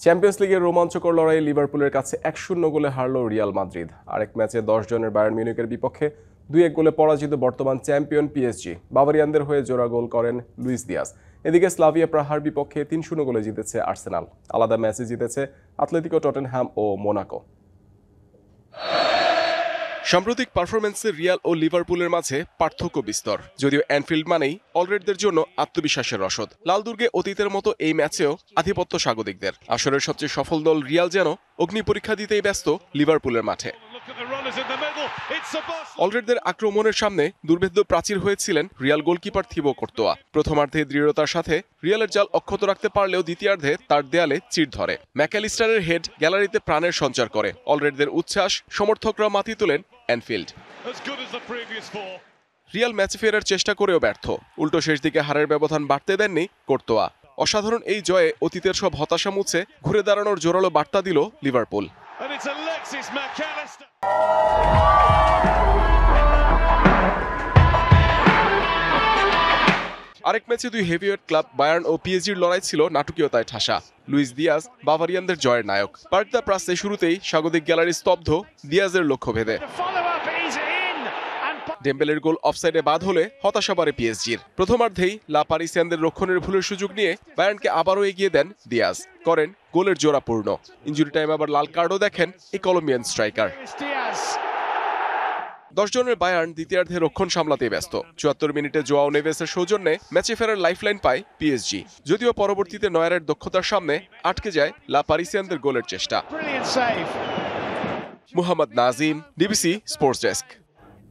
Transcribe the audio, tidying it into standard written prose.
Champions লিগের রোমাঞ্চকর লড়াইয়ে লিভারপুলের কাছে 1-0 গোলে হারল রিয়াল মাদ্রিদ। আরেক ম্যাচে 10 জনের বায়ার্ন মিউনিখের বিপক্ষে 2-1 গোলে পরাজিত বর্তমান চ্যাম্পিয়ন পিএসজি। বাভারিয়ানদের হয়ে জোড়া গোল করেন লুইস দিয়াজ। এদিকে স্লাভিয়া প্রাহার বিপক্ষে 3-0 গোলে জিতেছে আর্সেনাল। আলাদা ম্যাচে জিতেছে আতলেতিকো, টটেনহ্যাম ও মোনাকো। সাম্প্রতিক পারফরম্যান্সে রিয়াল ও লিভারপুলের মাঝে পার্থক্য বিস্তর। যদিও অ্যানফিল্ড মানেই অলরেডদের জন্য আত্মবিশ্বাসের রসদ। লাল দুর্গে অতীতের মতো এই ম্যাচেও আধিপত্য স্বাগতিকদের। আসরের সবচেয়ে সফল দল রিয়াল যেন অগ্নি পরীক্ষা দিতেই ব্যস্ত লিভারপুলের মাঠে। অলরেডদের আক্রমণের সামনে দুর্ভেদ্য প্রাচীর হয়েছিলেন রিয়াল গোলকিপার থিবো কর্তোয়া। প্রথমার্ধে দৃঢ়তার সাথে রিয়ালের জাল অক্ষত রাখতে পারলেও দ্বিতীয়ার্ধে তার দেয়ালে চির ধরে। ম্যাকালিস্টারের হেড গ্যালারিতে প্রাণের সঞ্চার করে। অলরেডদের উচ্ছ্বাস সমর্থকরা মাতি তোলেন অ্যানফিল্ড। রিয়াল ম্যাচে ফেরার চেষ্টা করেও ব্যর্থ। উল্টো শেষ দিকে হারের ব্যবধান বাড়তে দেননি কর্তোয়া। অসাধারণ এই জয়ে অতীতের সব হতাশা মুছে ঘুরে দাঁড়ানোর জোরালো বার্তা দিল লিভারপুল। আরেক ম্যাচে দুই হেভিওয়েট ক্লাব বায়ার্ন ও পিএসজির লড়াই ছিল নাটকীয়তায় ঠাসা। লুইস দিয়াজ বাভারিয়ানদের জয়ের নায়ক। পার্ক দ্য প্রাসে শুরুতেই স্বাগতিক গ্যালারি স্তব্ধ দিয়াজের লক্ষ্যভেদে। ডেম্বেলের গোল অফসাইডে বাদ হলে হতাশা বাড়ে পিএসজির। প্রথমার্ধেই লা পারিসিয়ানদের রক্ষণের ভুলের সুযোগ নিয়ে বায়ার্নকে আবারও এগিয়ে দেন দিয়াজ, করেন গোলের জোড়া পূর্ণ। ইনজুরি টাইম আবার লাল কার্ডও দেখেন এই কলম্বিয়ান স্ট্রাইকার। 10 জনের বায়ার্ন দ্বিতীয়ার্ধে রক্ষণ সামলাতে ব্যস্ত। 74 মিনিটে জোয়াও নেভেসের সৌজন্যে ম্যাচে ফেরার লাইফলাইন পায় পিএসজি। যদিও পরবর্তীতে নয়ারের দক্ষতার সামনে আটকে যায় লা পারিসিয়ানদের গোলের চেষ্টা। Muhammad Nazim, DBC sports desk.